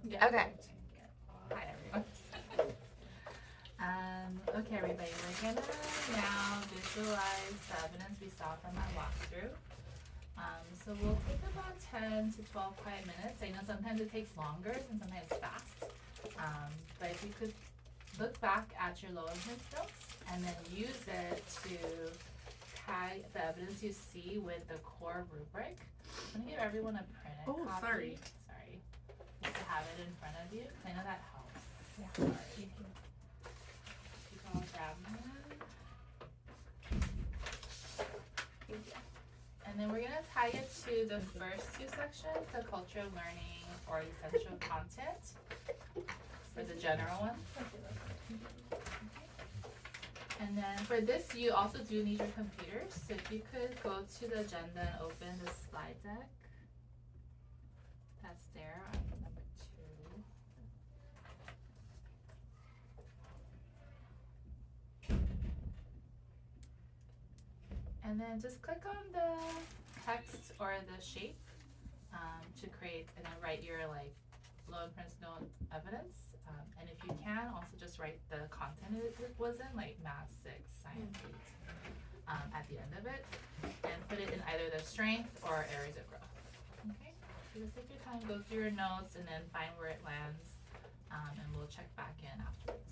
Yeah. Okay. Hi, everyone. Okay, everybody, we're gonna now visualize the evidence we saw from our walkthrough. So we'll take about 10 to 12 quiet minutes. I know sometimes it takes longer and sometimes fast. But if you could look back at your low influence notes and then use it to tag the evidence you see with the core rubric. I'm gonna give everyone a printed Oh, copy. sorry. Sorry. Just to have it in front of you, 'cause I know that helps. Yeah. Sorry. You can all grab one. And then we're gonna tie it to the first two sections, the culture of learning or essential content for the general one. And then for this, you also do need your computers. So if you could go to the agenda and open the slide deck. That's there on number 2. And then just click on the text or the shape to create and then write your low inference note evidence. And if you can, also just write the content it was in, like Math 6, Science 8, at the end of it. And put it in either the strength or areas of growth. Okay? So just take your time, go through your notes, and then find where it lands. And we'll check back in afterwards.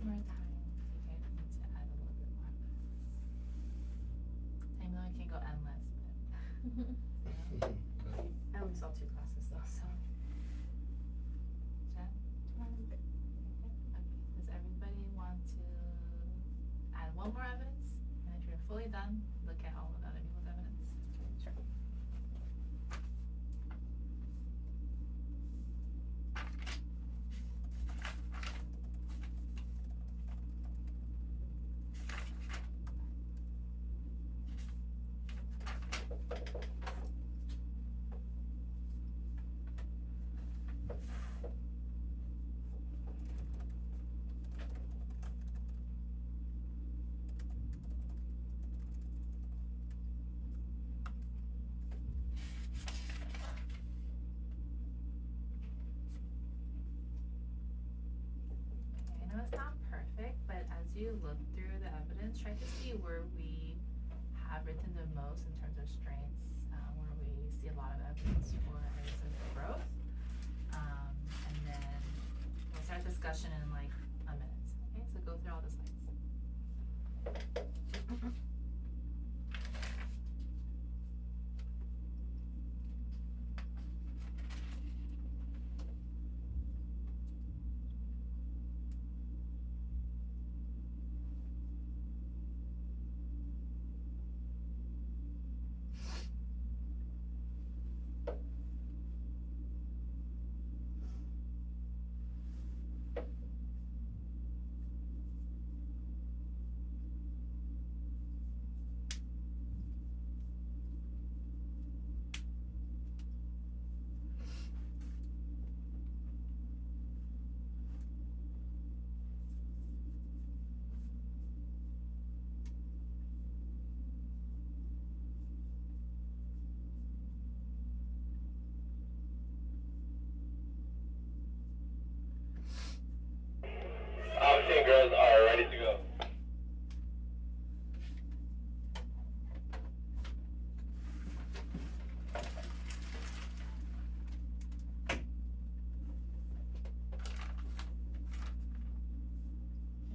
More time. Okay, we need to add a little bit more minutes. I know it can go endless, but I only saw 2 classes though, so. Jen? Okay. Does everybody want to add one more evidence? And if you're fully done, look at all of the other people's evidence. Sure. Okay, I know it's not perfect, but as you look through the evidence, try to see where we have written the most in terms of strengths, where we see a lot of evidence for areas of growth. And then we'll start discussion in like a minute. Okay, so go through all the slides. Team girls are ready to go.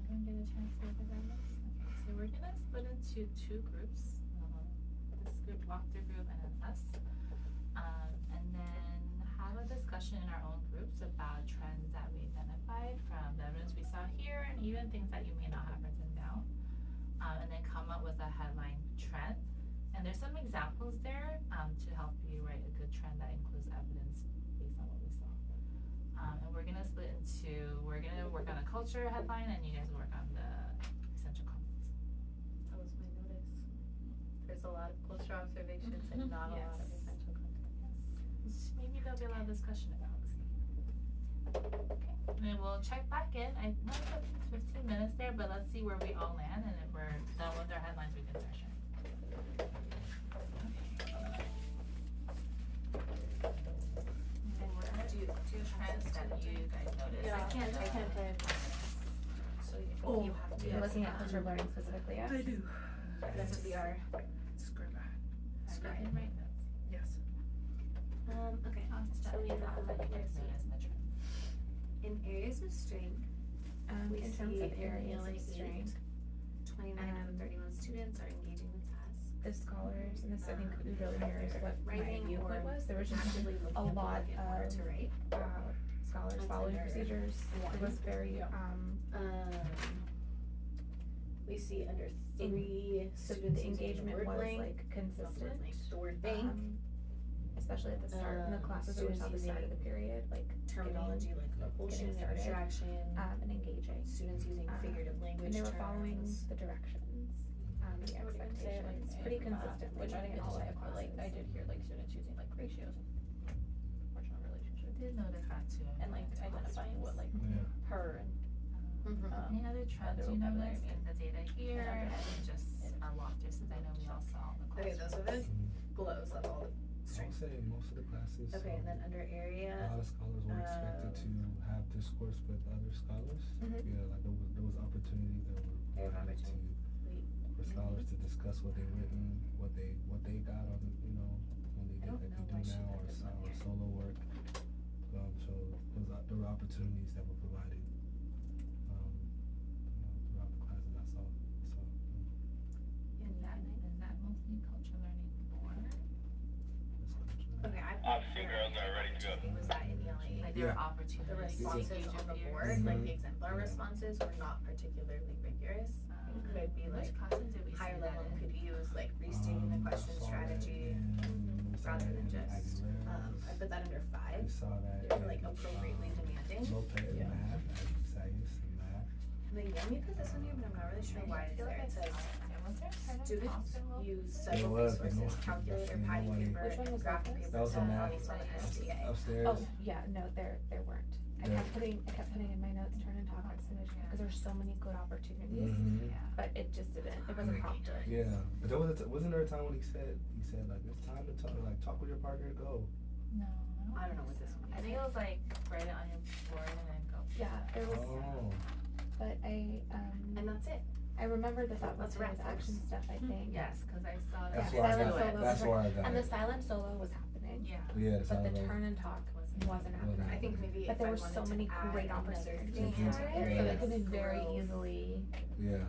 Everyone get a chance to look at that list? Okay, so we're gonna split into 2 groups. This group, walkthrough group, and then us. And then have a discussion in our own groups about trends that we identified from the evidence we saw here and even things that you may not have written down, and then come up with a headline trend. And there's some examples there to help you write a good trend that includes evidence based on what we saw. And we're gonna split into, we're gonna work on a culture headline, and you guys work on the essential content. That was my notice. There's a lot of cultural observations and not a lot of Yes. essential content. Yes. Maybe there'll be a lot of discussion about. Okay, and then we'll check back in. I know we have 15 minutes there, but let's see where we all land, and if we're done with our headlines, we can session. And what are Do you trends that you guys noticed? Yeah, I can't play. So Oh, you have to. yes. You're looking at culture learning specifically, yes? I do. That's to be our Scribe. Scribe and write notes. Yes. okay. I'll just So chat we have about what you guys let's see. noticed in the trends. In areas of strength, we In terms see of in areas of ELA strength, 29 out of 31 students are engaging with tasks. the scholars, and this I think really mirrors what my Writing viewpoint or was, there was just actively a looking at the lot book in order of to write. scholars That's following under procedures. It was very, We see under In- 3 so students the using engagement the word was blank, like not the word consistent. blank, the word bank, Especially at the start, in the classes that we saw at the start of the period, like terminology like propulsion and started. abstraction, and engaging. students using figurative language And they were terms. following the directions, the I would even say like expectations, pretty consistent. which I didn't get to say, but like I did hear like students using like ratios and proportional I relationships did notice that too. and like identifying what like per and Any other trends other you vocabulary noticed in the data here, and and just our walkthrough, since I know we all saw the Okay, those are the glows, that's all the I'll strengths. say most of the classes. Okay, and then under a area, lot of scholars were expected to have discourse with other scholars. Mhm. Yeah, like there was opportunity that were There's provided opportunity. for scholars to discuss what they've written, what they got on, when they I did don't that know they why do she now, put or this on or here. solo work. So there were opportunities that were provided throughout the classes I saw. Is that mostly culture learning or? okay, I Officer girls are ready to go. was that in ELA? Like there Yeah. were The opportunities to responses engage on the with board, peers. like the Mhm. exemplar Yeah. responses were not particularly rigorous. Could be like Which classes did we see higher that level in? could use like restating the question strategy rather than just, I put that under 5. We saw that They were like in, appropriately demanding. Lopez in Yeah. math, science and math. And then Yemi put this in here, but I'm not really sure why it's there. It says Was there a part of students hospital? use There several was, but resources, no- calculator, no patty one- paper, Which one and was graphic that? paper. That was a set math based on the STA. upstairs. Oh, yeah, no, there weren't. I Yeah. kept putting in my notes, turn and talk, because there's so many good opportunities, Mhm. Yeah. but it just didn't, it wasn't Like, prompted. Yeah, but there was wasn't there a time when he said like it's time to talk with your partner, go. No, I don't know think what this so. one I is. think it was like write it on your board and then go. Yeah, there was, Oh. but And that's it. I remember that was Let's the wrap, action folks. stuff, I think. Yes, cause I saw that. That's Yeah, why I silent got solo it. was That's right. why I got And the it. silent solo was happening, Yeah. Yeah, but the silent- turn and talk wasn't happening. I think maybe But if there I were wanted so to many add great another opportunities thing to to it, so areas they could be of very growth, easily, Yeah.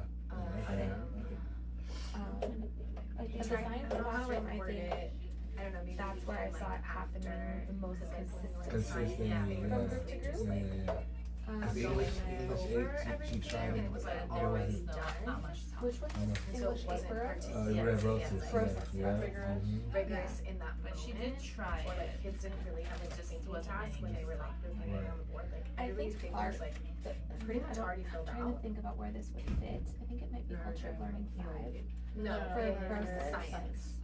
like the But science I don't know how to classroom, I word think, it. I don't know, maybe that's we where I can, saw like, it happening after- the most 'cause, like, when we went to consistently. Consistently, science, yeah. From group to they group? just, like, Cause going English eight, over she everything, tried and it. it was like But all there was already still done. not much time. Which one? I know. And so English it wasn't eight, particularly You read Rosis, like, Rosis, yeah. rigorous. Mhm. rigorous in that But she moment, did try or like it. kids didn't really have like a Just thinking wasn't task when any they were like reviewing Right. on the board, like I everybody's think papers our- like the- pretty I much don't- already filled I'm trying to out. think about where this would fit, I think it might be culture of learning 5. No, For for Rosis. science.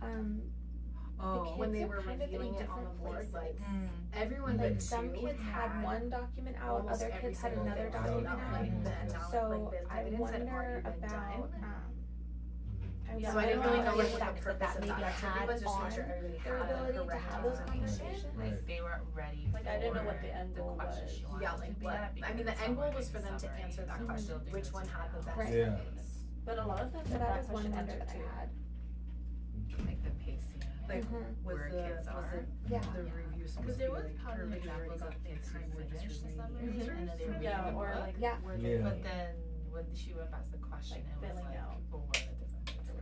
Oh. When kids they were were kind of in reviewing it on the different board, like places. everyone Like but some two kids had one document out, almost other every kids had single another thing document filled out, out. like the analysis, So like the I evidence that had wonder already been about, done. I Yeah, So I didn't really know if what that the was purpose that of maybe that activity had was, just to make sure on everybody their had ability to correct have those information. conversations. Right. They weren't ready Like, I didn't know what for the end goal question was. she wanted Yeah, to like be what, at, I mean, because the end some goal were was for doing them to summary, answer that some were question, still doing which the one had the best Right. Yeah. evidence. But a lot of times So that that was one question wonder answered that I too. had. like the pacing. Like, Mhm. where kids are. Yeah. the review supposed Because to there be was like probably perfect, you already examples got of kids who time, we're just finished the reviewing summary your Mhm. and then they were reading Yeah, the or book. like Yeah. where Yeah. they But then when she went past the question, Like, it was filling like out. people were at different places.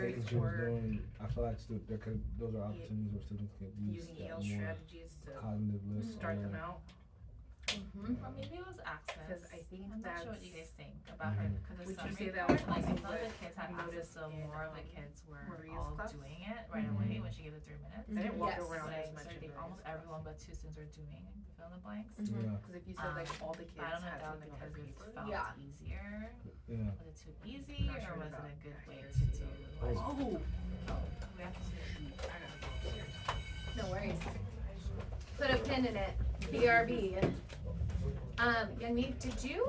taking tutors students or doing, I feel like those are opportunities where students can use using that EL more strategies to cognitive list. start them out. Mm-hmm. Or maybe it was access. Because I think I'm not that's. sure what you guys think about her. Because the Would you summary say that part, was like, I also felt like the what kids had you access noticed to in, more of the kids were Maria's all class? doing it right away when she gave the 3 minutes. I didn't walk Yes. around Like, as much so I in think Maria's almost class. everyone but 2 students were doing fill in the blanks. Yeah. Because if you said like all the kids I don't know if had that was something on because their it paper. felt Yeah. easier. Yeah. Was it too easy, Not or sure was it about a good way to accuracy. do? Oh. Like, Oh, we have to. I gotta go upstairs. No worries. Put a pin in it. BRB. Yannick, did you?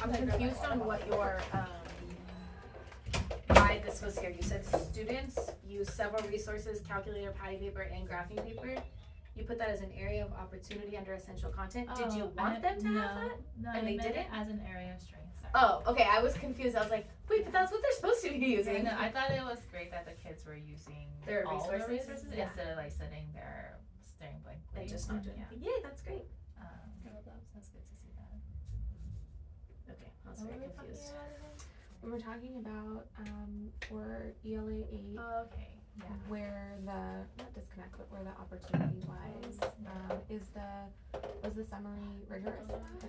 I'm confused on what your why this was here. You said students use several resources, calculator, patty paper, and graphing paper. You put that as an area of opportunity under essential content. Did you want them to have that? No, And I they meant didn't? it as an area of strength. Sorry. Oh, okay. I was confused. I was like, wait, but that's what they're supposed to be I using. know, I thought it was great that the kids were using Their all the resources? resources Yeah. instead of like sitting there staring blankly. And just not doing Yeah. it. Yay, that's great. That's good to see that. Okay, I was What very were we talking confused. about again? We were talking about for ELA 8 Oh, okay. Yeah. where the not disconnect but where the opportunity lies. Was the summary rigorous enough?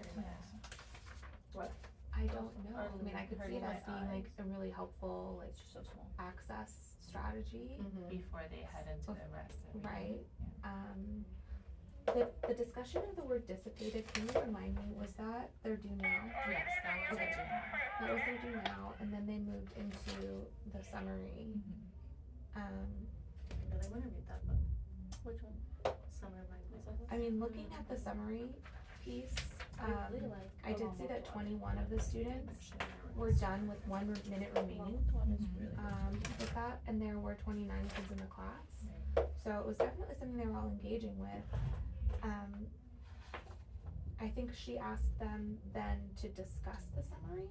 I don't know. I mean, I could see it as being like a really helpful like It's just so small. access strategy, Mm-hmm. Before they head into the rest of the right? Yeah. The discussion of the word dissipated, can you remind me, was that their due now? Yes, that was Okay. a junior. That was their due now, and then they moved into the summary. I really want to read that book. Which one? Summer Language. I mean, looking at the summary piece, I really like. I did see that 21 of the students were done with 1 minute remaining. One is really With that, and there were 29 kids in the class. So it was definitely something they were all engaging with. I think she asked them then to discuss the summary.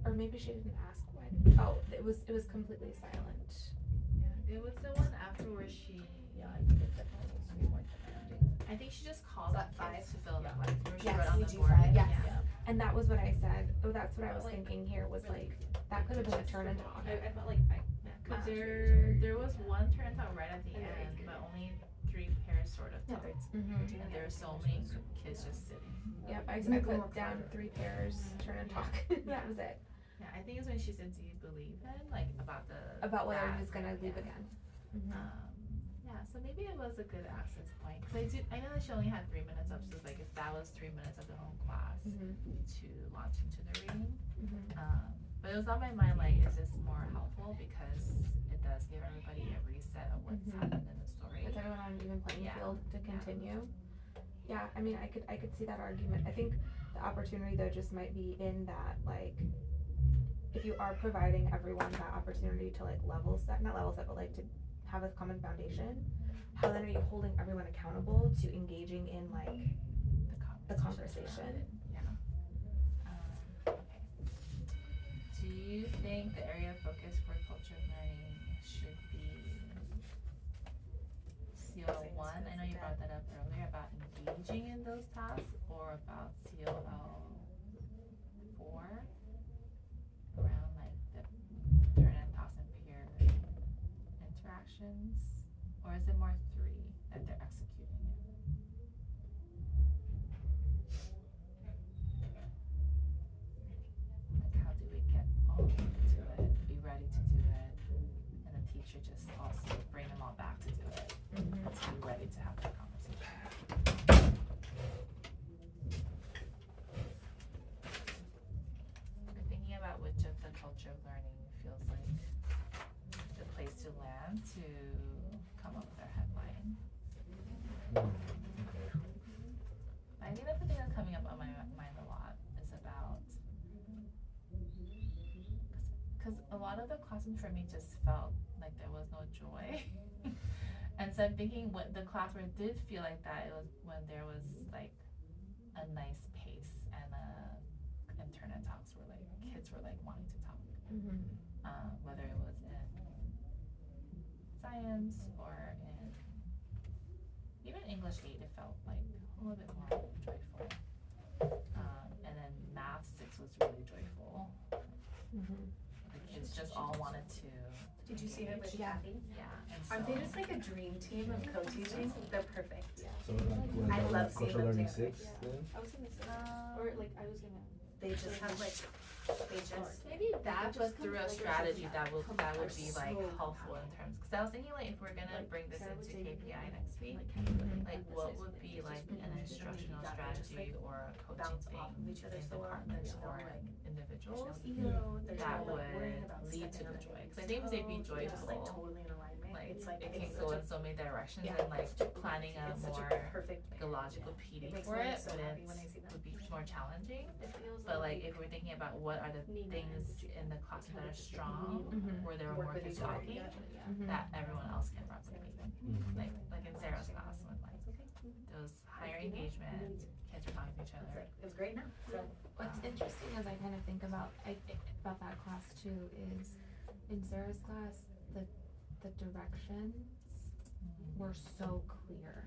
Or maybe she didn't ask why. It was completely silent. Yeah, it was the one after where she. Yeah, I think it definitely needs to be more demanding. I think she just called Is that the kids 5? to fill in the Yeah. blanks. Remember she Yes, wrote on we the do board? 5, yes. Yeah. And that was what I said. That's what I was Like, thinking here was really like, that could have been a turn and talk. I felt like Cause Um, there was one turn out right at the And they're end, eighth but only 3 pairs sort of Yeah, talked. Mm-hmm. And there were so many kids just sitting. Yep, I Make them put more down clever. 3 pairs, turn and talk. That was it. Yeah, I think it's when she said, "Do you believe in?" Like about the About whether that, he was gonna leave yeah. again. Yeah, so maybe it was a good access point. Cause I know that she only had 3 minutes up, so it's like if that was 3 minutes of the whole class Mm-hmm. to launch into the reading. Mm-hmm. But it was on my mind like, is this more helpful because it does give everybody a reset of what's Mhm. happened in the story. Puts everyone on an even playing Yeah. field to Yeah. continue. Yeah, I mean, I could see that argument. I think the opportunity though just might be in that like, if you are providing everyone that opportunity to like not level set, but like to have a common foundation, how then are you holding everyone accountable to engaging in like the conversation? Yeah. Okay. Do you think the area of focus for culture of learning should be COL1? I know you brought that up earlier about engaging in those tasks, or about COL4 around like the turn and toss and peer interactions, or is it more 3 that they're executing it? Like how do we get all of them to it, be ready to do it, and the teacher just also bring them all back to do it, to be ready to have that conversation. I'm thinking about which of the culture of learning feels like the place to land to come up with our headline. I think that's the thing that's coming up on my mind a lot is about, because a lot of the classrooms for me just felt like there was no joy. And so I'm thinking what the class where it did feel like that, it was when there was like a nice pace and internet talks were like, kids were like wanting to talk. Whether it was in science or in even English 8, it felt like a little bit more joyful. And then math 6 was really joyful. The kids just all wanted to Did you see her with Yeah. Kathy? Yeah, and so. Aren't they just like a dream team of co-teaching? They're perfect. So like, what, I like love seeing cultural them learning together. 6 then? I was gonna say, or like I was gonna. They just have like, they just. Maybe that, Just but through a like strategy a- that would be like so helpful in terms, cause I was thinking like if we're gonna Like, bring this Sarah would into say KPI next week, like what would be like an instructional strategy or a coaching bounce thing off of each other in so well. departments There's no, or like, individuals There's that no, like, worrying would about lead to stepping the on joy, anybody's cause I think if they be toes, they're just like joyful, totally in alignment. like It's like, it it's can such go a, in so many directions yeah, and like planning a it's such more a perfect like fit. a logical PD makes for me it, so but happy it when I see that. would be more challenging. It feels But like if we're thinking about what are the things in the classes that are strong, where there were Work more with kids each other. talking, Mhm. that everyone else can replicate. Mhm. Like in Sarah's class, when like there was higher engagement, kids were talking to each other. It was great now. So, What's interesting as I kind of think about about that class too is in Sarah's class the directions were so clear.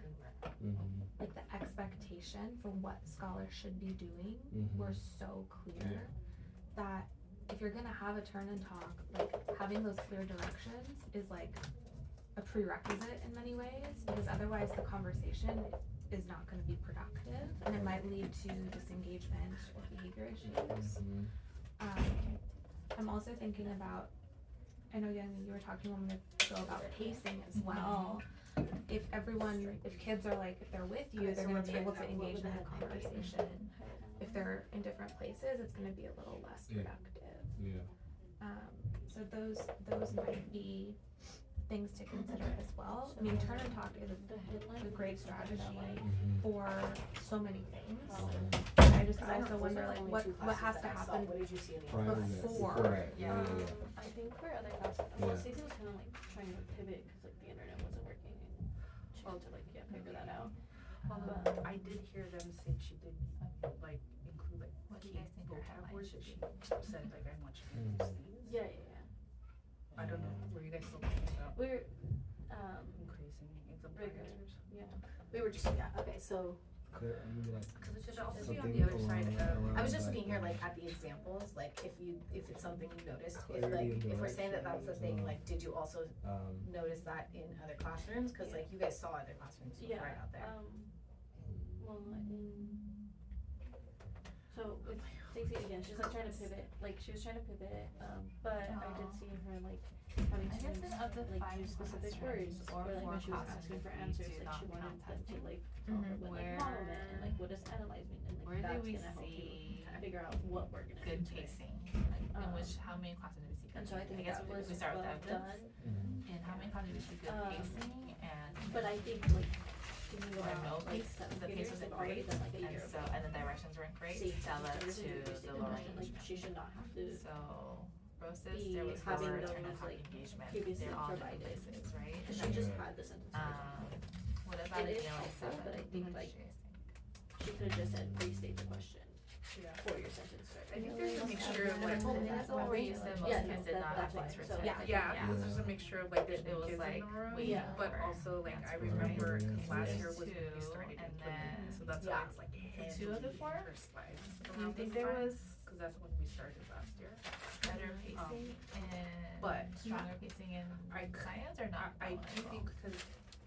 Mhm. Like the expectation for what scholars should be doing were so clear that if you're gonna have a turn and talk, like having those clear directions is like a prerequisite in many ways, because otherwise the conversation is not gonna be productive and it might lead to disengagement or behavior issues. Mhm. I'm also thinking about, I know Young, you were talking a moment ago about pacing as well. If kids are like, if they're with you, Okay, they're so gonna let's be able write to down what engage would in the the headline be? conversation. If they're in different places, it's gonna be a little less Yeah. productive. Yeah. So those might be things to consider as well. I mean, turn and talk is a great strategy Mhm. for so many things. Mhm. I just Cause I don't- also those wonder are the like only what two has classes to that I saw. happen What did you see in the Prior other to classes? that, before. before that, Yeah. yeah. I think for other classes, Yeah. well, Stacey was kind of like trying to pivot because like the internet wasn't working and she had to like figure that out. I did hear them say she did like include like What do you key guys think our vocab headline words should that be? she said like I want you to use these. Yeah. I don't know. Were you guys still thinking about We're increasing rigorous. exemplifiers? Yeah. We were just, okay, so Could maybe like Because it should also be on something the other side around I was just like, looking here like at the examples, like if it's something you noticed, if Clarity like, and if we're saying that that's the thing, direction, like did you also um notice that in other classrooms? Cause like you guys saw other classrooms Yeah. right out there. Well, so with Stacey again, she's like trying to pivot. Like she was trying to pivot, but I did see her like having I guess students in of the like 5 use specific words, classrooms or like or when she was 4 asking for classrooms, answers, we do like she not wanted count them to testing. like tell her what like Where- model meant and like what does analyze mean, and Where like do that's we gonna help you see figure out what we're gonna good do today. pacing? Like in which, how many classes do we see good And so I pacing? think guess that was if we start with well evidence, done. and how many classes do we see good pacing and But I think like thinking or no about like pace, seventh the pace graders, wasn't they've already great, done like a and year so, of and the directions weren't great, safety that led standards to and the basic lower depression, like engagement. she should not have to So, Roses, be there was having lower those, turn and talk like, engagement, previously they're all different provided. places, right? Cause she just had the sentences. What about It in is ELA helpful, but I think, like, seven? She could have just said restate the question Yeah. for your sentence start. I think there's a mixture of I like think that's the one where you said most Yeah, kids no, did not have that's things why. written. So, Yeah. Yeah, because there's a mixture of like there's It new was kids like in the room, waiting Yeah. but for also like I answers, remember right? because last Yeah. year was when we Two, started and implementing, then so that's Yeah. why it's like two of the four? her slides. Do you think there was Because that's when we started last year. better pacing and but stronger pacing in I science or not? I do think because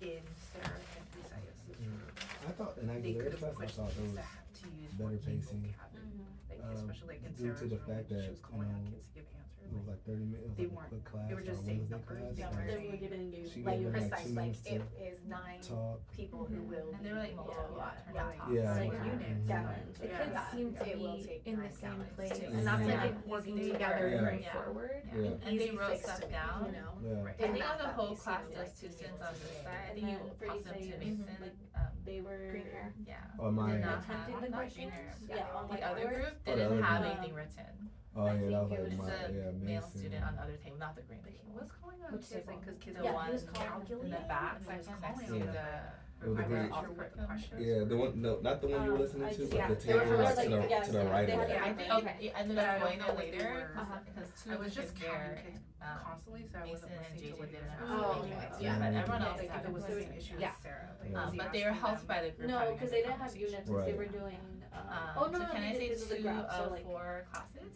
in Sarah and Isaiah's I thought in they could Aguilera's have class I pushed thought there these was to use better more key pacing, vocabulary. Like especially like in due to Sarah's the room, fact she that, was calling you out know, kids to give answers. it was like 30 minutes, it They was like a weren't- quick class, they were just on saying Wednesday numbers, class, they and weren't They were giving you She like gave your them, like, precise, 2 like minutes to it is 9 talk. people who will And they were like be multiple able- turn yeah. and talk. Yeah. like Yeah. units. gallons. The Yeah. kids Yeah. seem to It will be take in the 9 same gallons place too. and And that's like like working easy together Yeah. to bring Yeah. forward. Yeah. And they easy wrote fix stuff to me, down. you know? Yeah. I think not of the that whole piece, class you know, does like, 2 to be students able on to this say- side. I And think you then for tossed them to Isaiah, Mason. like, they were Green hair. Yeah. Oh, my, Did not attempting have, the not questions. junior. Yeah, on The like other ours. group Oh, the didn't other have group. anything written. Oh I yeah, that was think it like was my, just a yeah, male Mason. student on the other table, not the green table. What's going on? Which Kids, table? like, cause kids Yeah, are he was one calculating In the back, and section was next to calling the. It was the I'm green- not sure what the question is. Yeah, the one, no, not the one you were listening to, but yeah, the they were table from like like- to the, yeah, to the right they of had it. I think Okay. it ended But I up don't going know there what they later, were. because two I of the was just kids counting there, kids constantly, so I Mason wasn't and listening to JJ what they didn't were have saying. Oh, anything okay. written, Yeah. but everyone else Like if had it was the it. same issue Yeah. as Sarah, like Yeah. was he But they were asking helped them- by the group No, having a because good they didn't have conversation. units, 'cause they Right. were doing, So no, can I they say did because of the 2 graph, so of like, 4 classes?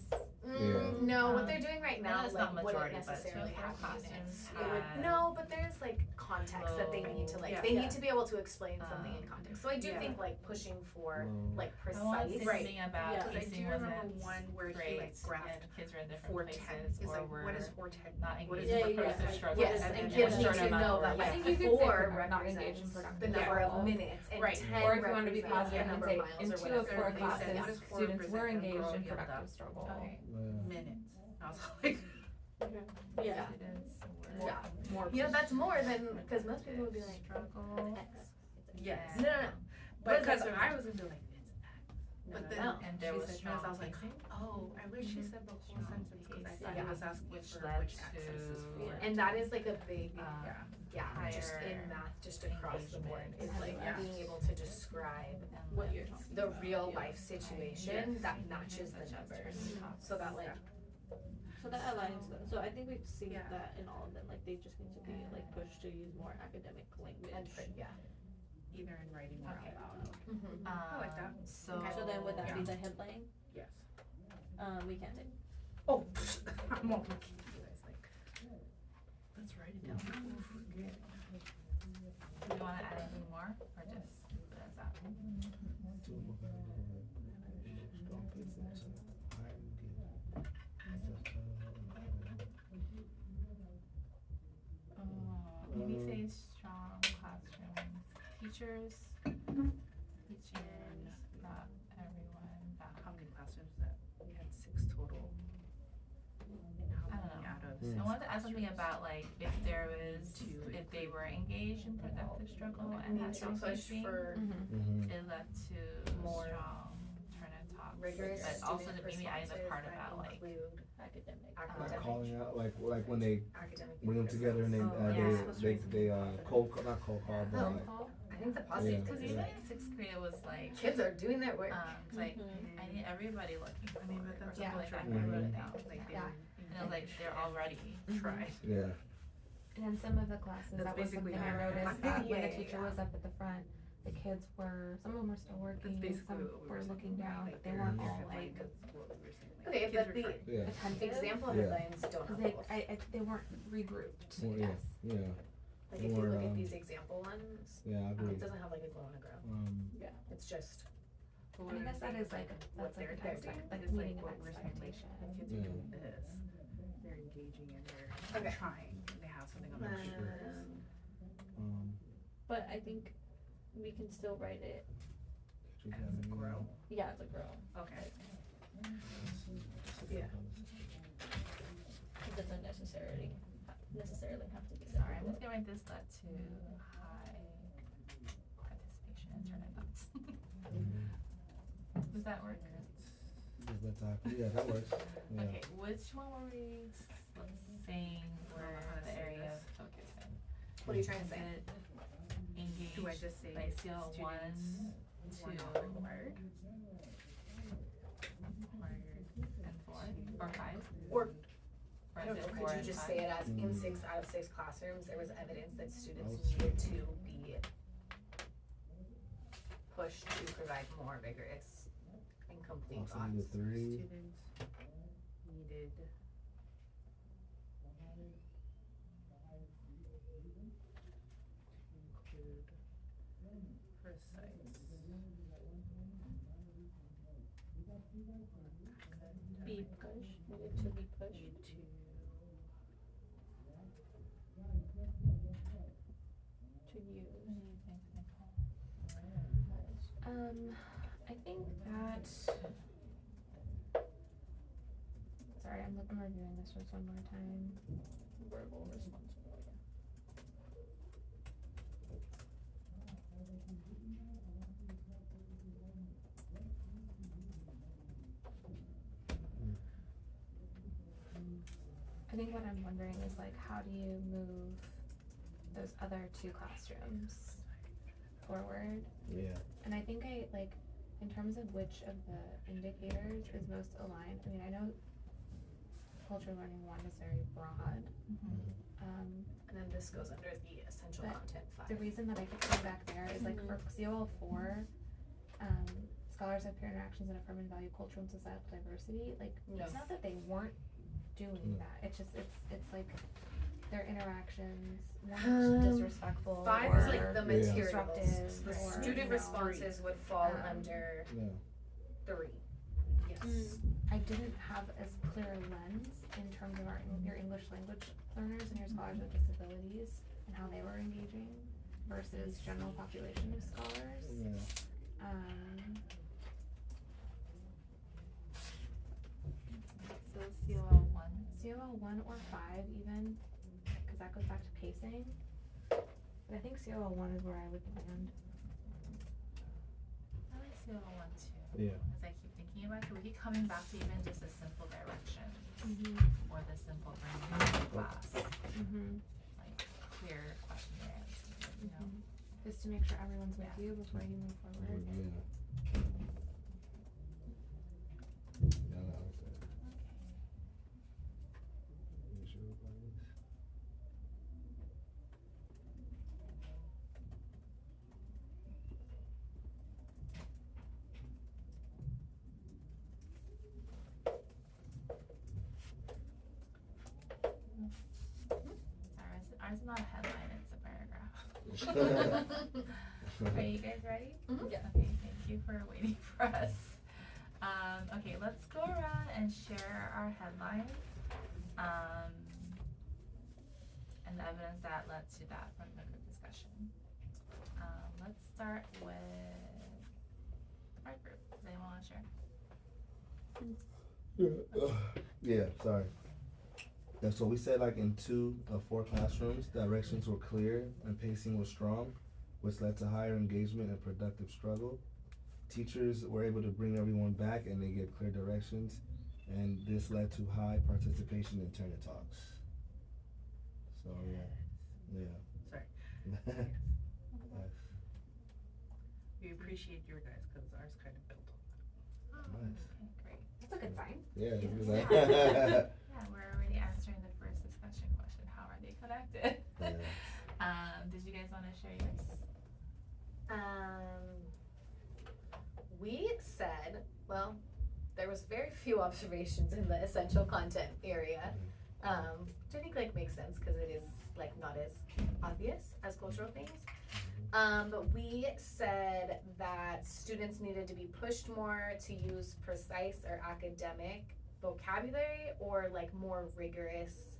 No, what they're doing right now, It's like, not wouldn't majority, but necessarily 2 or 4 have classrooms units. It would, had no, but there's like context that they need to, like, Yeah. they need to be able to explain something in Um, context. So I do yeah. think like pushing for Low. like I want to precise. say Right. something about Yeah. 'Cause I pacing do remember wasn't one where he great, like graphed and kids were in different 410. places It's or like, were what is 410? not What engaged is in Yeah, yeah, productive yeah. struggle. Yes, and and then kids a need certain to amount know of that hours. like I think you could say 4 product- not engaged in represents productive the number of struggle. minutes and Right. 10 Or if you want to be represents positive the and number say, of miles in or 2 of whatever. 4 They said, classes, what is 4% students were of engaged girl in healed productive up? struggle. Okay. Yeah. Minutes. I was like, Yeah. Students were Yeah. More. You know, that's more than, because most people would be like, struggle. yes. no. But What is that because sort of- I was gonna be like, it's No, But no, then- no. And there she was said strong minutes, I was like, pacing. oh, I wish she said the whole Strong sentence because I thought pacing. he was asking Which for led which access is to- for. And that is like a big, Yeah. just in higher math, just across the board, is like Yeah. being able to describe and What led you're talking the about. real Yeah. life situation that matches the numbers. So that like, So that aligns, so I think we've seen Yeah. that in all of them, like they just need to be like pushed to use more academic language. and for, yeah. Either in writing or Okay. out loud. Mm-hmm. like that. So, So then would that be Yeah. the headline? Yes. We can't say. Oh, I'm all looking at you guys like, let's write it down. Oh, forget. do you want to add anything more or just leave it as that? Two of them are strong pacing, so I Maybe say strong classrooms, teachers, teachers, not everyone, How many classrooms that we had 6 total? And how I don't many know. out of I wanted to ask something about like if there was, if they were engaged in productive struggle and Need had to strong push pacing, for Mm-hmm. it led to More strong turn and talk. rigorous But also student the maybe adding the responses part that about like include Academic. Like academic, calling out, like when they academic. bring them together and they cold not cold call, but Phone like call? I think the positive Yeah. Because thing is even like, in 6th grade it was like, kids are doing their work. it's like, Mhm. I need everybody looking for I mean, but it or that's something a like that, culture. I wrote it Mhm. down. Like they Yeah. were, And it was like, they're already tried. yeah. And in some of the classes, That's that was basically something I what noticed, happened. that when the Yeah, teacher yeah. was up at the front, the kids were, some of them were still working, That's some basically what we were saying. looking down, Like but they their- weren't their all headline, like that's what we were saying. Like, Okay, kids but were the trying. Yeah. example Yeah. headlines don't cause have they, goals. they weren't regrouped, Well, I yeah. guess. Yeah. Like if you Or, look at um, these example ones, Yeah, I it agree. doesn't have like a glow and a grow. It's just I mean, I guess that is like, what that's like they're an doing expect, like is like meeting an what we're saying, like, expectation. the kids Yeah. are doing this, they're engaging and they're Okay. trying, and they have something on their shoulders. But I think we can still write it, As a grow. yeah, as a grow. Okay. Yeah. It doesn't necessarily have to be that. Sorry, I'm just gonna write this led to high participation and turn and thoughts. Does that work? Is that type? Yeah, that works. Yeah. Okay, which one were we saying were how to the say area of this. focus in? what are you trying to say? Is it engaged, Do I just say like scale students 1, were 2, not required? required, and 4, or 5? Or Or I is don't it know, 4 could you and just 5? say it as in Mm. 6 out of 6 classrooms, there was evidence that students was- needed to be pushed to provide more vigorous and complete Also thoughts. the 3. Students needed. Include precise. Be pushed, needed to be pushed. Need to. To use. What do you think, Nicole? I think that. Sorry, I'm reviewing this just one more time. Verbal responsibility. I think what I'm wondering is like, how do you move those other 2 classrooms forward? Yeah. And I think in terms of which of the indicators is most aligned, I mean, I know cultural learning 1 is very broad. And then this goes under the essential But content 5. The reason that I keep going back there is like for COL 4, scholars have peer interactions and affirm and value cultural and societal diversity. Like, No. it's not that they weren't doing No. that. It's just, it's like their interactions weren't disrespectful 5 or is like the materials. disruptive The or, student you know, responses would fall Um, under Yeah. 3. Mm. I didn't have as clear a lens in terms of your English language learners and your scholars with disabilities and how they were engaging versus general population of scholars. Yeah. So COL 1. COL 1 or 5 even, cause that goes back to pacing. But I think COL 1 is where I would land. I like COL 1 too. Yeah. As I keep thinking about it, we keep coming back to even just a simple direction or the simple bringing of the class, like clear questionnaires, you know. Just to make sure everyone's with Yeah. you before you move forward. Yeah. Yeah, I like that. You sure about this? Ours is not a headline, it's a paragraph. Are you guys ready? Yeah. Okay, thank you for waiting for us. Okay, let's go around and share our headline, and the evidence that led to that from the group discussion. Let's start with our group. Does anyone want to share? Yeah, sorry. Yeah, so we said like in 2 of 4 classrooms, directions were clear and pacing was strong, which led to higher engagement and productive struggle. Teachers were able to bring everyone back and they gave clear directions, and this led to high participation in turn talks. So yeah. Sorry. Yes. We appreciate your guys, cause ours kind of built on that. Nice. Okay, great. That's a good sign. Yeah, it was Yeah. like- Yeah, we're already answering the first discussion question. How are they connected? Yeah. Did you guys want to share yours? We said, well, there was very few observations in the essential content area, which I think like makes sense because it is like not as obvious as cultural things. But we said that students needed to be pushed more to use precise or academic vocabulary or like more rigorous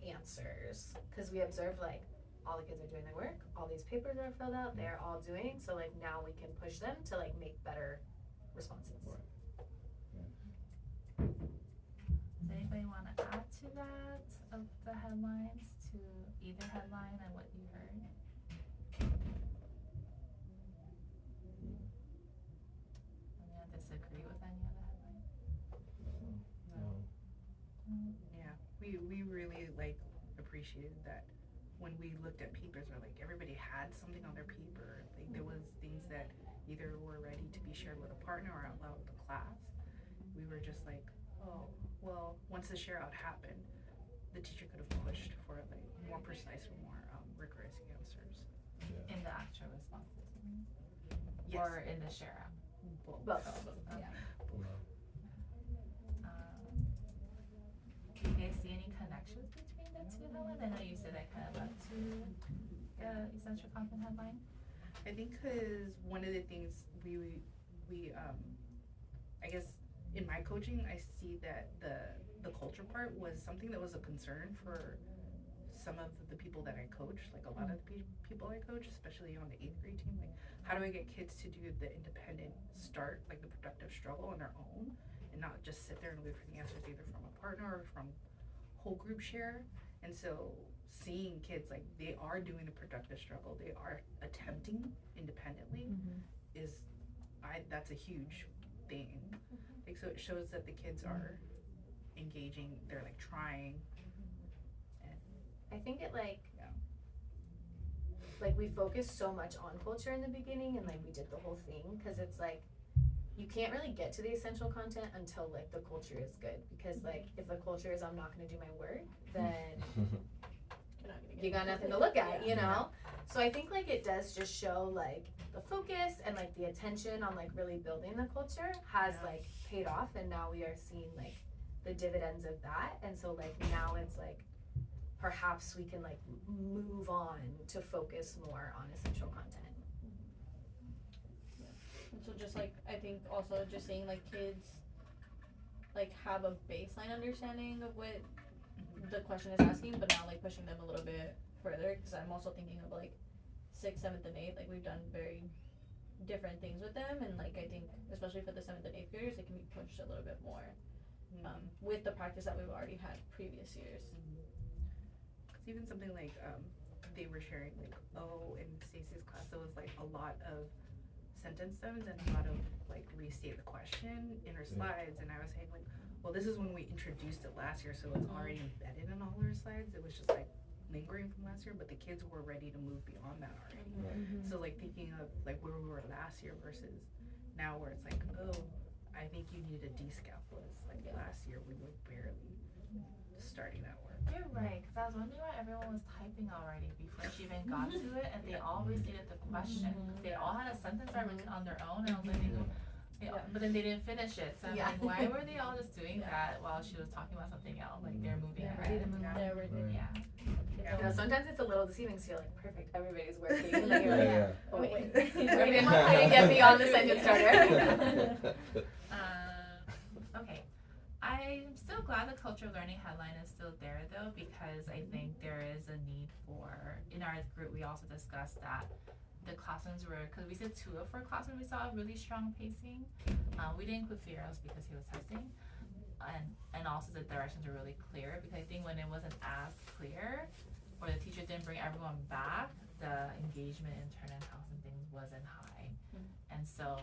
answers, because we observed like all the kids are doing their work, all these papers are filled out, they're all doing, so like now we can push them to like make better responses. Does anybody want to add to that of the headlines, to either headline and what you heard? Anyone disagree with any of the headlines? Yeah, we really like appreciated that when we looked at papers, or like everybody had something on their paper, like there was things that either were ready to be shared with a partner or out loud with the class. We were just like, oh, well, once the share out happened, the teacher could have pushed for like more precise or more rigorous answers. In the actual responses, you mean? Yes. Or in the share out? Both. Okay. Yeah. Do you guys see any connections between the two headlines? I know you said that kind of led to the essential content headline. I think because one of the things we I guess in my coaching, I see that the culture part was something that was a concern for some of the people that I coach, like a lot of the people I coach, especially on the 8th grade team. Like, how do I get kids to do the independent start, like the productive struggle on their own, and not just sit there and wait for the answers either from a partner or from whole group share? And so seeing kids like they are doing the productive struggle, they are attempting independently, that's a huge thing. Like, so it shows that the kids are engaging, they're like trying. I think it like, Yeah. like we focused so much on culture in the beginning and like we did the whole thing, because it's like you can't really get to the essential content until like the culture is good, because like if the culture is I'm not gonna do my work, then You're not gonna you got nothing to look at, you know? So I think like it does just show like the focus and like the attention on like really building the culture has like paid off, and now we are seeing like the dividends of that. And so like now it's like perhaps we can like move on to focus more on essential content. And so just like, I think also just seeing like kids like have a baseline understanding of what the question is asking, but now like pushing them a little bit further, because I'm also thinking of like 6th, 7th, and 8th, like we've done very different things with them, and like I think especially for the 7th and 8th graders, it can be pushed a little bit more with the practice that we've already had previous years. Cause even something like they were sharing like, oh, in Stacey's class there was like a lot of sentence stems and a lot of like restate the question in her slides, and I was saying like, well, this is when we introduced it last year, so it's already embedded in all our slides. It was just like lingering from last year, but the kids were ready to move beyond that already. So like thinking of like where we were last year versus now, where it's like, oh, I think you need a descalculus. Like last year we were barely starting that work. You're right, because I was wondering why everyone was typing already before she even got to it, and they all restated the question. They all had a sentence written on their own, and I was like, but then they didn't finish it. So I'm like, why were they all just doing that while she was talking about something else? Like they're moving, ready to move on. You know, sometimes it's a little deceiving because you're like, perfect, everybody's working. And then you're like, oh wait, I didn't get beyond the sentence starter. Okay. I'm still glad the cultural learning headline is still there though, because I think there is a need for, in our group we also discussed that the classrooms were, because we said 2 of 4 classrooms we saw really strong pacing. We didn't include Fieros because he was testing. And also the directions were really clear, because I think when it wasn't as clear, or the teacher didn't bring everyone back, the engagement in turn and house and things wasn't high. And so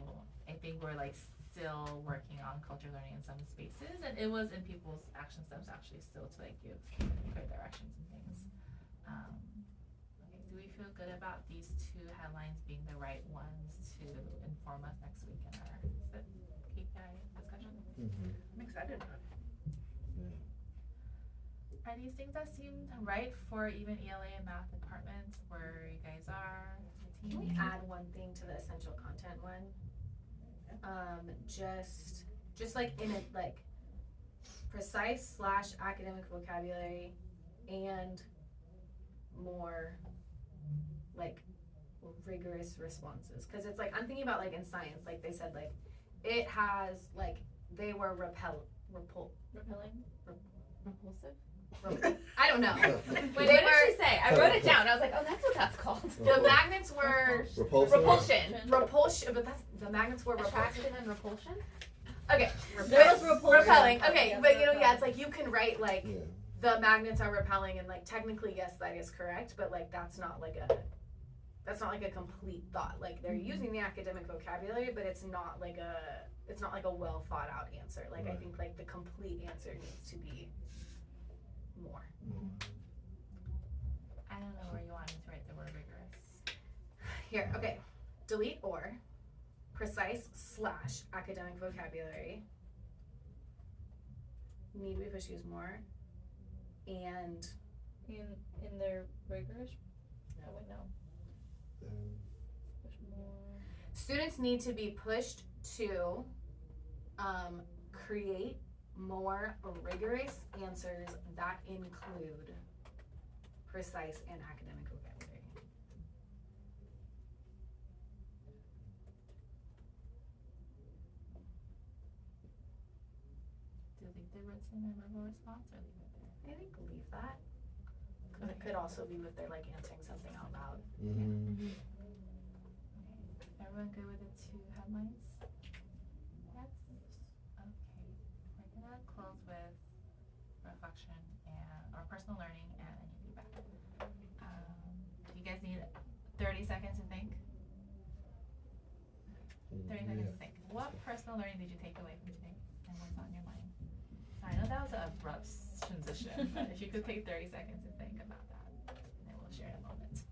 I think we're like still working on culture learning in some spaces, and it was in people's action steps actually still to like give clear directions and things. Okay, do we feel good about these 2 headlines being the right ones to inform us next week in our KPI discussion? I'm excited. Are these things that seem right for even ELA and math departments where you guys are, the team? Can we add one thing to the essential content one? Just like in it, like precise / academic vocabulary and more like rigorous responses. Cause it's like, I'm thinking about like in science, like they said like, it has like, they were repelling? Repulsive? I don't know. What did she say? I wrote it down. I was like, oh, that's what that's called. The magnets were Repulsion. repulsion, but that's the magnets were Attraction and repulsion? Okay, There was repulsion. repelling. Okay, but you know, yeah, it's like you can write like the magnets are repelling, and like technically, yes, that is correct, but like that's not like a complete thought. Like they're using the academic vocabulary, but it's not like a well thought out answer. Like I think like the complete answer needs to be more. I don't know where you want me to write the word rigorous. Here, okay. Delete or precise / academic vocabulary. Need we push use more? And In their rigorous? Oh wait, no. Push more. students need to be pushed to create more rigorous answers that include precise and academic vocabulary. Delete the written and verbal response, or leave it there? I think leave that. Because it could also be with their like answering something out loud. Okay. Everyone good with the 2 headlines? Yes? Okay. We're gonna close with reflection or personal learning and any feedback. You guys need 30 seconds to think? 30 seconds to think. What personal learning did you take away from today? And what's on your mind? I know that was an abrupt transition, but if you could take 30 seconds to think about that, and then we'll share in a moment.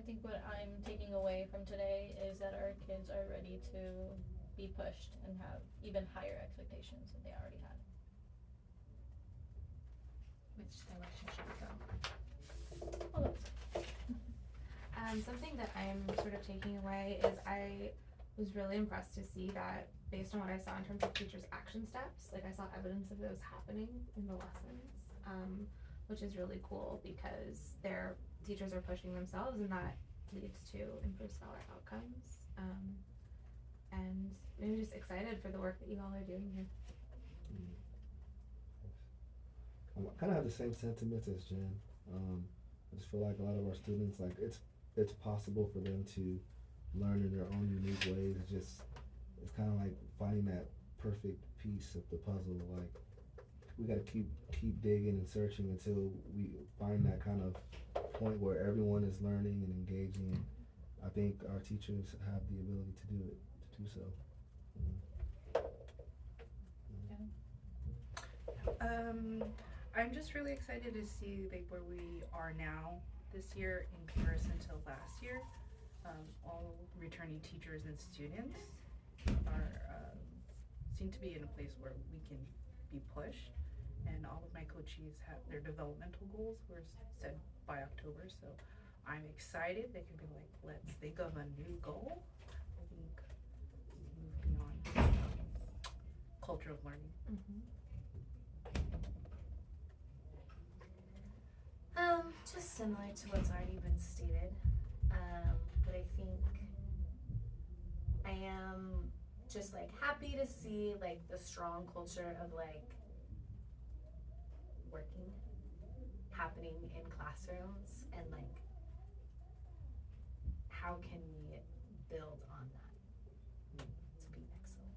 think what I'm taking away from today is that our kids are ready to be pushed and have even higher expectations than they already had. Which direction should we go? Oh, Something that I'm sort of taking away is I was really impressed to see that based on what I saw in terms of teachers' action steps, like I saw evidence of those happening in the lessons, which is really cool because their teachers are pushing themselves and that leads to improved scholar outcomes. And I'm just excited for the work that you all are doing here. I kind of have the same sentiments as Jen. I just feel like a lot of our students, like it's possible for them to learn in their own unique ways. It's kind of like finding that perfect piece of the puzzle. Like we got to keep digging and searching until we find that kind of point where everyone is learning and engaging. And I think our teachers have the ability to do so. I'm just really excited to see like where we are now this year in comparison to last year. All returning teachers and students are seem to be in a place where we can be pushed, and all of my coachees have their developmental goals were set by October. So I'm excited. They can be like, let's think of a new goal. I think move beyond culture of learning. Just similar to what's already been stated, but I think I am just like happy to see like the strong culture of like working happening in classrooms, and like how can we build on that to be excellent.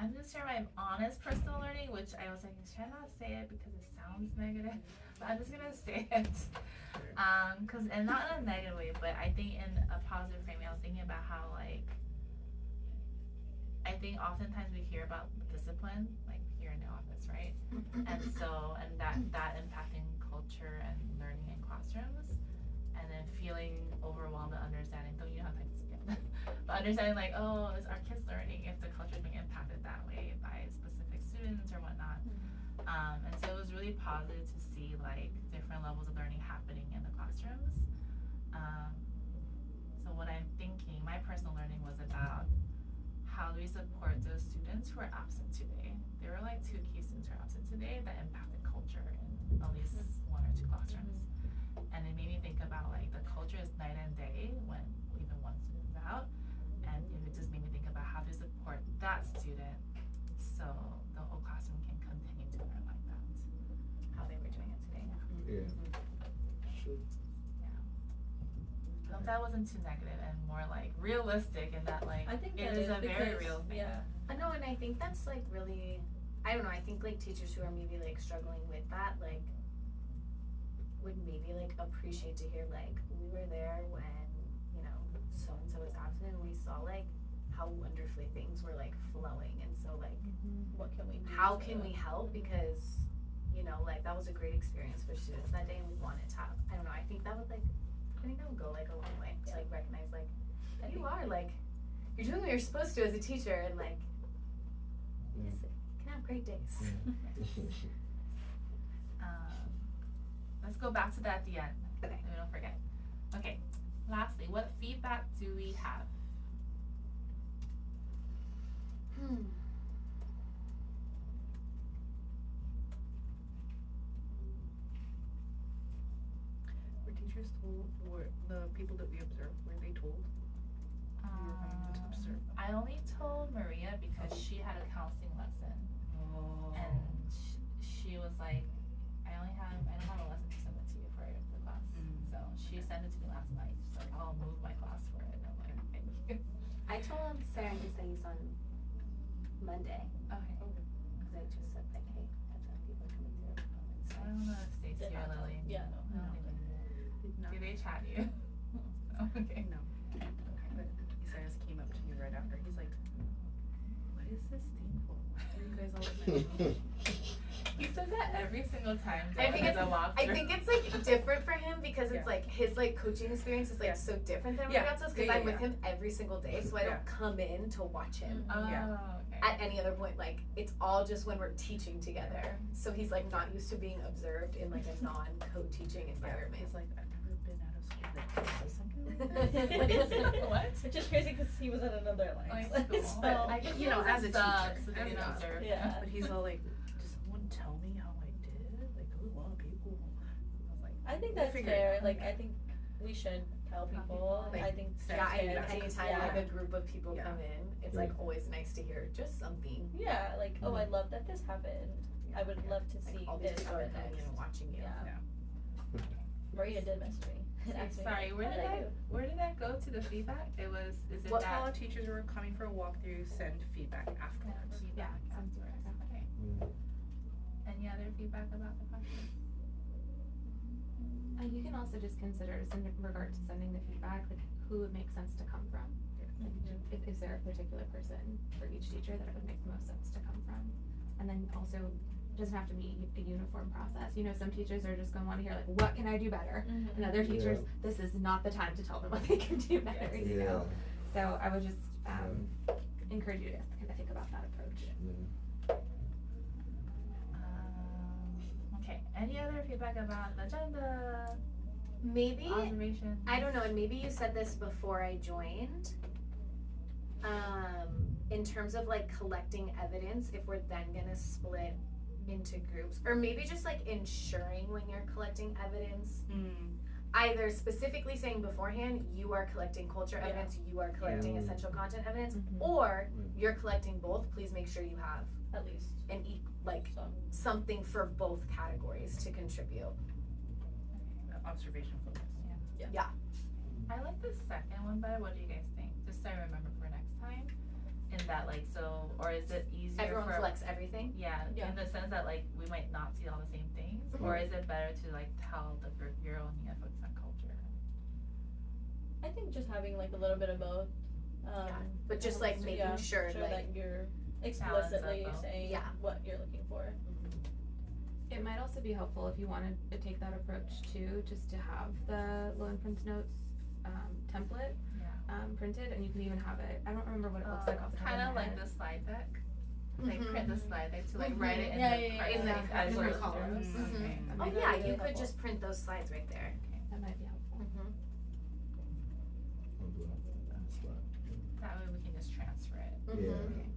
I'm just sharing my honest personal learning, which I was like, should I not say it because it sounds negative? But I'm just gonna say it. And not in a negative way, but I think in a positive framing, I was thinking about how like, I think oftentimes we hear about discipline, like here in the office, right? And that impacting culture and learning in classrooms, and then feeling overwhelmed and understanding, though you don't have to yet, but understanding like, oh, is our kids learning if the culture is being impacted that way by specific students or whatnot. And so it was really positive to see like different levels of learning happening in the classrooms. So what I'm thinking, my personal learning was about how do we support those students who are absent today. There were like 2 key students who are absent today that impacted culture in at least 1 or 2 classrooms. And it made me think about like the culture is night and day when even 1 student is out. And it just made me think about how to support that student so the whole classroom can continue to learn like that. How they were doing it today. Yeah. Sure. I hope that wasn't too negative and more like realistic, and that like I think it that is a very because, real thing. Yeah. No, and I think that's like really, I don't know, I think like teachers who are maybe like struggling with that, like would maybe like appreciate to hear like, we were there when, you know, so-and-so was absent and we saw like how wonderfully things were like flowing, and so like, What can we do? how can we help, because, you know, like that was a great experience for students that day and we wanted to have, I don't know, I think that would go like a long way to like recognize like, you are like, you're doing what you're supposed to as a teacher, and like, you can have great days. Let's go back to that at the end. Okay. So we don't forget. Okay. Lastly, what feedback do we have? Were teachers told, or the people that we observed, were they told? We were going to observe. I only told Maria because she had a counseling lesson, and she was like, I don't have a lesson to send it to you for the class. So she sent it to me last night. She's like, I'll move my class for it. I'm like, thank you. I told Sarah and Denise on Monday, Okay. because I just said like, hey, that's how people are coming through. So I don't know if Stacey Did or not tell- Lily. Yeah, no. I don't think No. do they chat you? Okay. No. But Isaias came up to me right after. He's like, what is this thing for? Why are you guys all in my room? He's says that every single time I Dylan think has a walkthrough. I think it's like different for him because it's Yeah. like his like coaching experience is like Yeah. so different than Yeah. everybody else's because Yeah, I'm with yeah. him every single day, so I don't come in to watch him Oh, Yeah. okay. at any other point. Like it's all just when we're teaching together. So he's like not used to being observed in like a non-co-teaching environment. He's like, I've never been out of school that does something like that. What? Which is crazy because he was at another Like line. school. So, I guess you know, as a sub, teacher, so they as a don't teacher. observe. yeah. But he's all like, does someone tell me how I did? Like, a lot of people. I was like, I think we'll that's figure it fair. out. Like I think we should tell people. people, I think like, Yeah, that's I fair. think anytime yeah. like a group of people Yeah. come in, it's like always nice to hear just something. Yeah, like oh, I love that this happened. I would love to Like see all these this people are happen coming in next. and watching you. Yeah. Maria did message me. and asked me, Sorry, "How did I do?" where did that go to the feedback? Is it Well, that all teachers who are coming for a walkthrough send feedback afterwards. feedback afterwards? Okay. Any other feedback about the practice? You can also just consider, just in regard to sending the feedback, like who it makes sense to come from. Like, is there a particular person for each teacher that it would make the most sense to come from? And then also, it doesn't have to be a uniform process. You know, some teachers are just gonna wanna hear like, what can I do better? And other teachers, this is not the time to tell them what they can do better, you know? So I would just, encourage you to kind of think about that approach. Okay, any other feedback about the agenda, Maybe observations? I don't know, and maybe you said this before I joined. In terms of like collecting evidence, if we're then gonna split into groups, or maybe just like ensuring when you're collecting evidence, either specifically saying beforehand, you are collecting culture Yeah. evidence, you are collecting Yeah. essential content evidence, Mhm. or you're collecting both, please make sure you have At least an like some. something for both categories to contribute. Observation focus. I like the second one better. What do you guys think? Just so I remember for next time. In that like so, or is it easier Everyone for collects everything. yeah, Yeah. in the sense that like we might not see all the same things, or is it better to like tell the group you're only gonna focus on culture? I think just having like a little bit of both. But just like making sure like that you're Balance of explicitly both. saying Yeah. what you're looking for. It might also be helpful if you wanted to take that approach too, just to have the low inference notes template printed, and you can even have it. I don't remember what it looks like off the top Kind of of my like head. the slide deck. Like Mhm. print the slide deck to like Mhm. write it in Yeah, the yeah, yeah, correct in the place as different we're columns. doing. Mhm. Okay. That Oh might be yeah, really you could helpful. just print those slides right there. That might be helpful. That way we can just transfer it. Yeah. Mhm.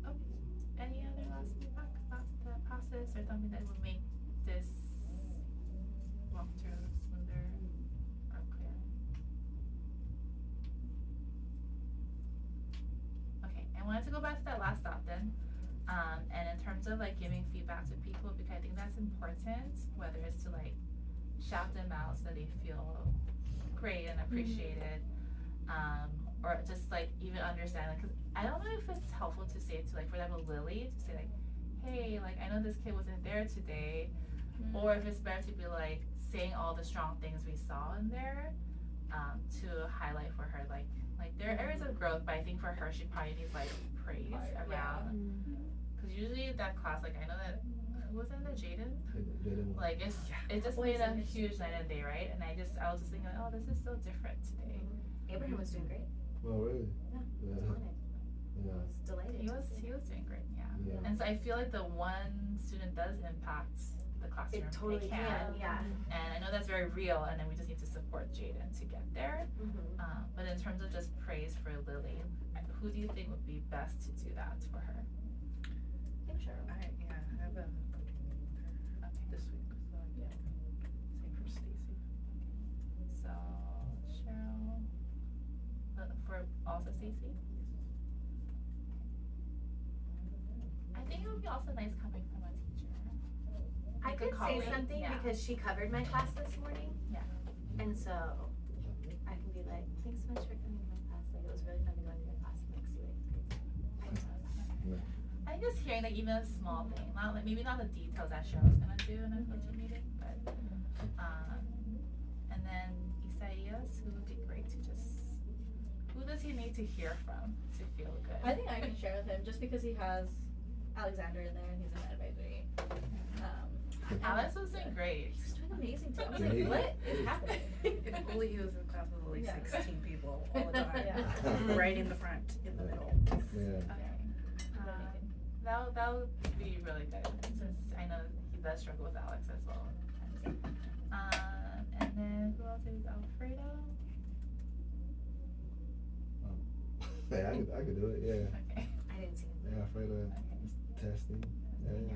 Okay. Any other last feedback about the process or something that would make this walkthrough smoother or clearer? Okay, I wanted to go back to that last stop then. And in terms of like giving feedback to people, because I think that's important, whether it's to like shout them out so they feel great and appreciated, or just like even understand, like, cause I don't know if it's helpful to say to like, for example, Lily, to say like, hey, like I know this kid wasn't there today, or if it's better to be like saying all the strong things we saw in there, to highlight for her, like there are areas of growth, but I think for her she probably needs like praise around, cause usually that class, like I know that, who was in the Jaden? Like it just made a huge night and day, right? And I was just thinking like, oh, this is so different today. Abraham was doing great. Oh, really? Yeah. He was Yeah. on it. Yeah. I was delighted. He to was see. doing great, yeah. Yeah. And so I feel like the one student does impact the classroom. It totally can. Yeah. And I know that's very real, and then we just need to support Jaden to get there. Mm-hmm. But in terms of just praise for Lily, who do you think would be best to do that for her? I think Cheryl. I have a this week. So yeah. Same for Stacy. So Cheryl, for also Stacy. I think it would be also nice coming from a teacher. I Like a could say colleague, something yeah. because she covered my class this morning. Yeah. And so I can be like, thanks so much for coming to my class. Like it was really fun to go to your class. Like see what I'm just hearing like even a small thing, not like maybe not the details that Cheryl's gonna do in a coaching meeting, but and then Isaias, who would be great to just, who does he need to hear from to feel good? I think I can share with him just because he has Alexander in there, and he's in the advisory. Alex was doing great. He was doing amazing too. I was Yeah, like, he- what is happening? If only he was in class with only Yeah. 16 people all the time. Yeah. Right in the front, in the middle. Yeah. Okay. Amazing. That would be really good since I know he does struggle with Alex as well. And then who else is Alfredo? Yeah, I could do it. Yeah. Okay. I didn't see him. Yeah, afraid of testing. Yeah.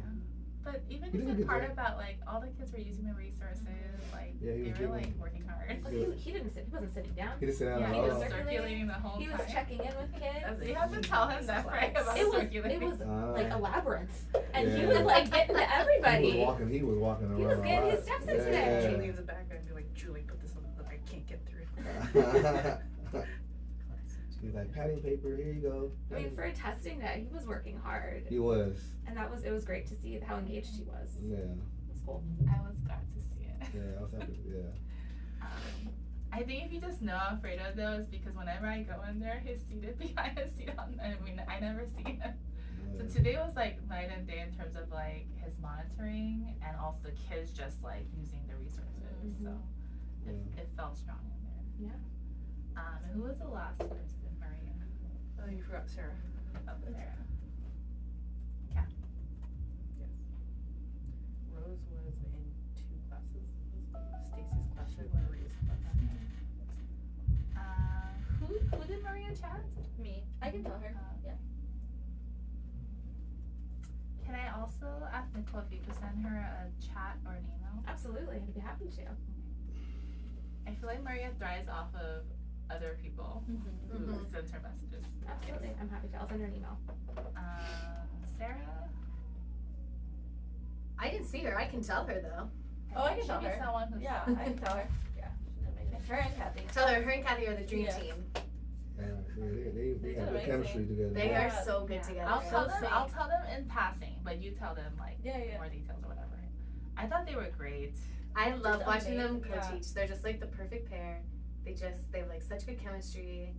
But even He did a the good part job. about like all the kids were using the resources, like Yeah, he they was were like giving- working hard. Well, he didn't sit. He wasn't sitting down. He just said, Yeah, he "Oh, was Oh. circulating the whole He time. was checking in with kids. You have to tell him that, right? About It was circulating. like a labyrinth, and he Yeah. was like getting to everybody. He was walking around. He was a getting lot. his steps in Yeah. today. Julie in the background be like, Julie, put this on the book. I can't get through. He's like, padding paper, here you go. I mean, for a testing day, he was working hard, He was. and it was great to see how engaged he was. Yeah. It was cool. I was glad to see it. Yeah, I was happy. Yeah. I think if you just know Alfredo though, is because whenever I go in there, he's seated behind a seat on. I mean, I never see him. So Yeah. today was like night and day in terms of like his monitoring and also the kids just like using the resources. So it felt strong in there. Yeah. And who was the last person? Maria. Oh, you forgot Sarah. Oh, Sarah. Rose was in 2 classes. Stacy's class and Maria's class. Who did Maria chat? Me. I can tell her. Yeah. Can I also ask Nicole if you could send her a chat or an email? Absolutely, I'd be happy to. I feel like Maria thrives off of other people who Mhm. send her messages. Absolutely, I'm happy to. I'll send her an email. Sarah? I didn't see her. I can tell her though. Oh, I can She tell be her. someone who's Yeah, I can tell her. Yeah, she's amazing. Her and Kathy. Tell her and Kathy are the dream Yeah. team. They They have did good chemistry amazing. together. They Yeah. are so good Yeah. together. I'll tell So them. sweet. I'll tell them in passing, but you tell them like Yeah. more details or whatever. I thought they were great. I love Just watching them amazing, co-teach. yeah. They're just like the perfect pair. They have like such good chemistry.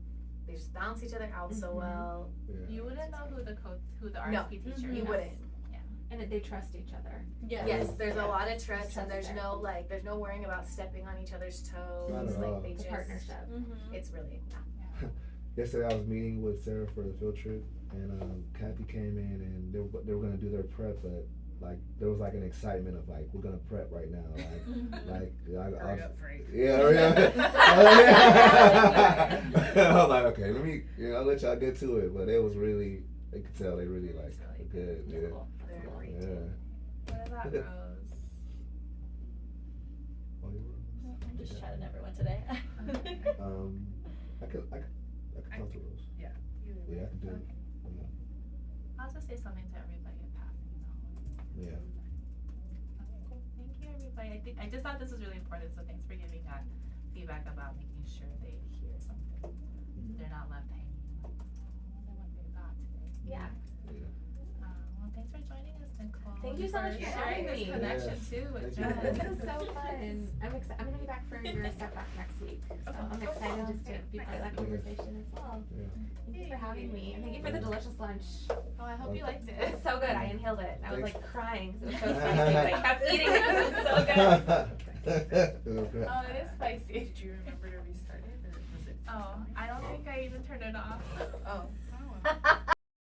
They just balance each other out so Mhm. well. Yeah. You wouldn't know who the No. RSP teacher You is. wouldn't. And that they trust each other. Yeah. Yes, there's Yeah. a lot of trust, Trust and there's there. no worrying about stepping on each other's toes. Not at all. Like they The just partnership. Mm-hmm. it's really Yesterday I was meeting with Sarah for the field trip, and Kathy came in, and they were gonna do their prep, but like there was like an excitement of like we're gonna prep right now, like I Hurry was, up, Frank. yeah, hurry up. I was like, okay, I'll let y'all get to it, but it was really, they could tell they really like It's really good, yeah, Cool. they're Cool. great. yeah. What about Rose? Oh, you were- I'm just chatting everyone today. I could talk to Rose. Either way. Yeah, I could do it. I'll just say something to everybody in passing. Yeah. Okay, cool. Thank you, everybody. I just thought this was really important, so thanks for giving that feedback about making sure they hear something. So they're not left hanging. Like, I wonder what they got today. Yeah. Well, thanks for joining us, Nicole. Thank you so much for sharing having this me. connection Yes. too with Thank you. Jen. This is so fun. I'm gonna be back for your step back next week, so I'm excited just to be part of that conversation as well. Yeah. Thank you for having me, and thank you for the delicious lunch. Oh, I hope you liked it. It's so good. I inhaled it. I was Thanks. like crying because it was so spicy, but I kept eating it. It was so good. It was great. Oh, it is spicy. Did you remember to restart it, or was it? Oh, I don't think I even turned it off. Oh.